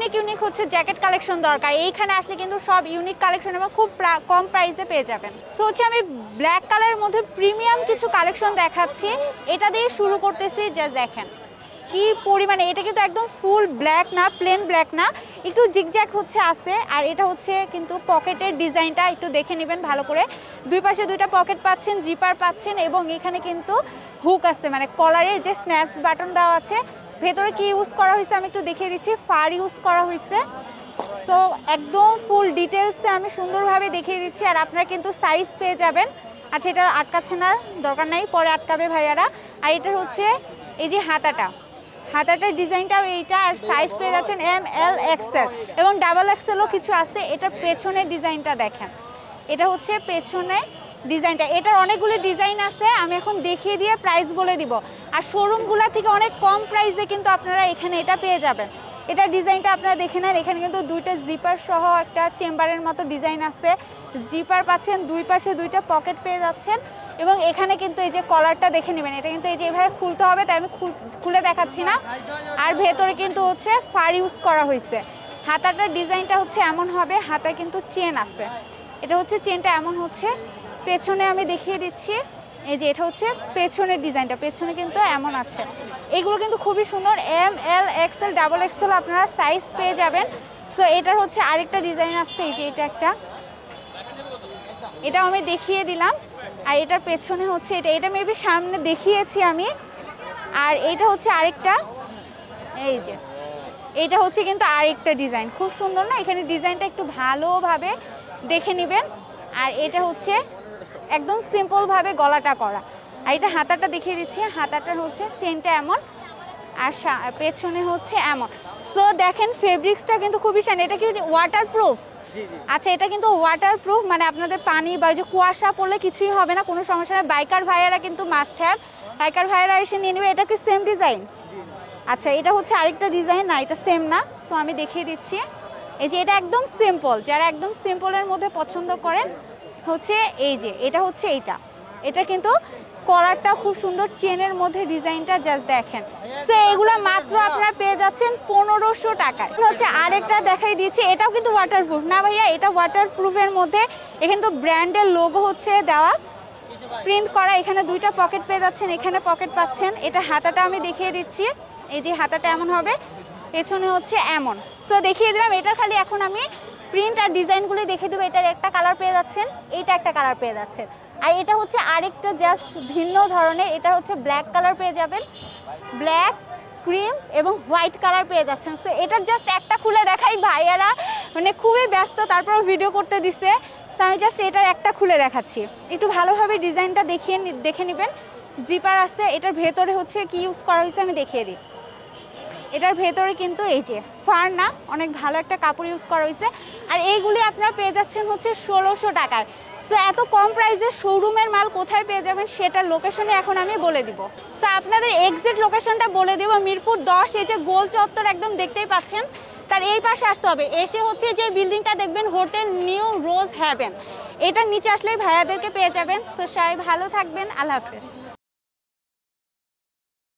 Unique unique হচ্ছে jacket collection দরকার, এইখানে আসলে কিন্তু সব ইউনিক কালেকশন এবং খুব কম প্রাইসে পেয়ে যাবেন। সো হচ্ছে আমি ব্ল্যাক কালারের মধ্যে প্রিমিয়াম কিছু কালেকশন দেখাচ্ছি, এটা দিয়ে শুরু করতেছি। জাস্ট দেখেন কি পরিমাণে, এটা কিন্তু একদম ফুল ব্ল্যাক না, প্লেন ব্ল্যাক না, একটু জিগজ্যাগ হচ্ছে আছে। আর এটা হচ্ছে কিন্তু পকেটের ডিজাইনটা একটু দেখে নেবেন ভালো করে। দুই পাশে দুইটা পকেট পাচ্ছেন, জিপার পাচ্ছেন এবং এখানে কিন্তু হুক আছে, মানে কলারে যে স্ন্যাপস বাটন দেওয়া আছে। ভেতরে কি ইউজ করা হয়েছে আমি একটু দেখিয়ে দিচ্ছি, ফার ইউজ করা হয়েছে। সো একদম ফুল ডিটেলসে আমি সুন্দরভাবে দেখিয়ে দিচ্ছি। আর আপনারা কিন্তু সাইজ পেয়ে যাবেন। আচ্ছা, এটা আটকাচ্ছে না, দরকার নাই, পরে আটকাবে ভাইয়ারা। আর এটা হচ্ছে এই যে হাতাটার ডিজাইনটাও এইটা, আর সাইজ পেয়ে যাচ্ছেন এম, এল, এক্সেল এবং ডাবল এক্সেলও কিছু আছে। এটার পেছনের ডিজাইনটা দেখেন, এটা হচ্ছে পেছনে ডিজাইনটা। এটার অনেকগুলো ডিজাইন আছে, আমি এখন দেখিয়ে দিয়ে প্রাইস বলে দিব। আর শোরুমগুলো থেকে অনেক কম প্রাইসে কিন্তু আপনারা এখানে এটা পেয়ে যাবেন। এটা ডিজাইনটা আপনারা দেখে নেন, এখানে কিন্তু দুইটা জিপার সহ একটা চেম্বারের মতো ডিজাইন আছে। জিপার পাচ্ছেন, দুই পাশে দুইটা পকেট পেয়ে যাচ্ছেন এবং এখানে কিন্তু এই যে কলারটা দেখে নেবেন, এটা কিন্তু এই যে এভাবে খুলতে হবে, তাই আমি খুলে দেখাচ্ছি না। আর ভেতরে কিন্তু হচ্ছে ফার ইউজ করা হয়েছে। হাতাটার ডিজাইনটা হচ্ছে এমন হবে, হাতায় কিন্তু চেন আছে, এটা হচ্ছে চেনটা এমন হচ্ছে। পেছনে আমি দেখিয়ে দিচ্ছি, এই যে এটা হচ্ছে পেছনের ডিজাইনটা, পেছনে কিন্তু এমন আছে। এগুলো কিন্তু খুবই সুন্দর, এম, এল, এক্সেল, ডাবল এক্সেল আপনারা সাইজ পেয়ে যাবেন। সো এটার হচ্ছে আরেকটা ডিজাইন আসছে, এই যে এটা একটা, এটাও আমি দেখিয়ে দিলাম। আর এটার পেছনে হচ্ছে এটা মেবি সামনে দেখিয়েছি আমি। আর এটা হচ্ছে আরেকটা, এই যে এটা হচ্ছে কিন্তু আরেকটা ডিজাইন, খুব সুন্দর না? এখানে ডিজাইনটা একটু ভালোভাবে দেখে নেবেন। আর এটা হচ্ছে একদম সিম্পল ভাবে গলাটা করা। আর এটা হাতাটা দেখিয়ে দিচ্ছি, হাতাটা হচ্ছে চেনটা এমন আর পেছনে হচ্ছে এমন। সো দেখেন ফেব্রিক্সটা কিন্তু খুবই শাইন। এটা কি ওয়াটার প্রুফ? আচ্ছা, এটা কিন্তু ওয়াটার প্রুফ, মানে আপনাদের পানি বা যে কুয়াশা পড়লে কিছুই হবে না, কোনো সমস্যা নেই। বাইকার ভাইয়ারা কিন্তু মাস্ট হ্যাভ, বাইকার ভাইয়ারা এসে নিয়ে নেবে। এটা কি সেম ডিজাইন? আচ্ছা, এটা হচ্ছে আরেকটা ডিজাইন, না এটা সেম না। সো আমি দেখিয়ে দিচ্ছি, এই যে এটা একদম সিম্পল, যারা একদম সিম্পলের মধ্যে পছন্দ করেন হচ্ছে এই যে এটা হচ্ছে এটা কিন্তু কলারটা খুব সুন্দর, চেনের মধ্যে ডিজাইনটা জাস্ট দেখেন। সো এগুলা মাত্র আপনারা পেয়ে যাচ্ছেন 1500 টাকায়। হচ্ছে আরেকটা দেখাই দিচ্ছি, এটাও কিন্তু ওয়াটারপ্রুফ না ভাইয়া, এটা ওয়াটারপ্রুফের মধ্যে এখানে তো ব্র্যান্ডের লোগো হচ্ছে দেওয়া, প্রিন্ট করা। এখানে দুইটা পকেট পেয়ে যাচ্ছেন, এখানে পকেট পাচ্ছেন। এটা হাতাটা আমি দেখিয়ে দিচ্ছি, এই যে হাতাটা এমন হবে, পেছনে হচ্ছে এমন। সো দেখিয়ে দিলাম। এটার খালি এখন আমি প্রিন্ট আর ডিজাইনগুলো দেখিয়ে দেবো। এটার একটা কালার পেয়ে যাচ্ছেন, এইটা একটা কালার পেয়ে যাচ্ছেন। আর এটা হচ্ছে আরেকটা জাস্ট ভিন্ন ধরনের, এটা হচ্ছে ব্ল্যাক কালার পেয়ে যাবেন, ব্ল্যাক, ক্রিম এবং হোয়াইট কালার পেয়ে যাচ্ছেন। সো এটার জাস্ট একটা খুলে দেখাই, ভাইয়ারা মানে খুবই ব্যস্ত, তারপর ভিডিও করতে দিচ্ছে। সো আমি জাস্ট এটার একটা খুলে দেখাচ্ছি, একটু ভালোভাবে ডিজাইনটা দেখে নেবেন। জিপার আছে, এটার ভেতরে হচ্ছে কি ইউজ করা হয়েছে আমি দেখিয়ে দিই। এটার ভেতরে কিন্তু এই যে ফার না, অনেক ভালো একটা কাপড় ইউজ করা হয়েছে। আর এইগুলি আপনারা পেয়ে যাচ্ছেন হচ্ছে 1600 টাকায়। সো এত কম প্রাইসে শোরুমের মাল কোথায় পেয়ে যাবেন সেটার লোকেশনে এখন আমি বলে দিব। সো আপনাদের এক্সাক্ট লোকেশনটা বলে দিব, মিরপুর 10, এই যে গোল চত্বর একদম দেখতেই পাচ্ছেন, তার এই পাশে আসতে হবে। এসে হচ্ছে যে বিল্ডিংটা দেখবেন হোটেল নিউ রোজ হ্যাভেন, এটার নিচে আসলেই ভাইয়াদেরকে পেয়ে যাবেন। সো সবাই ভালো থাকবেন, আল্লাহ হাফেজ।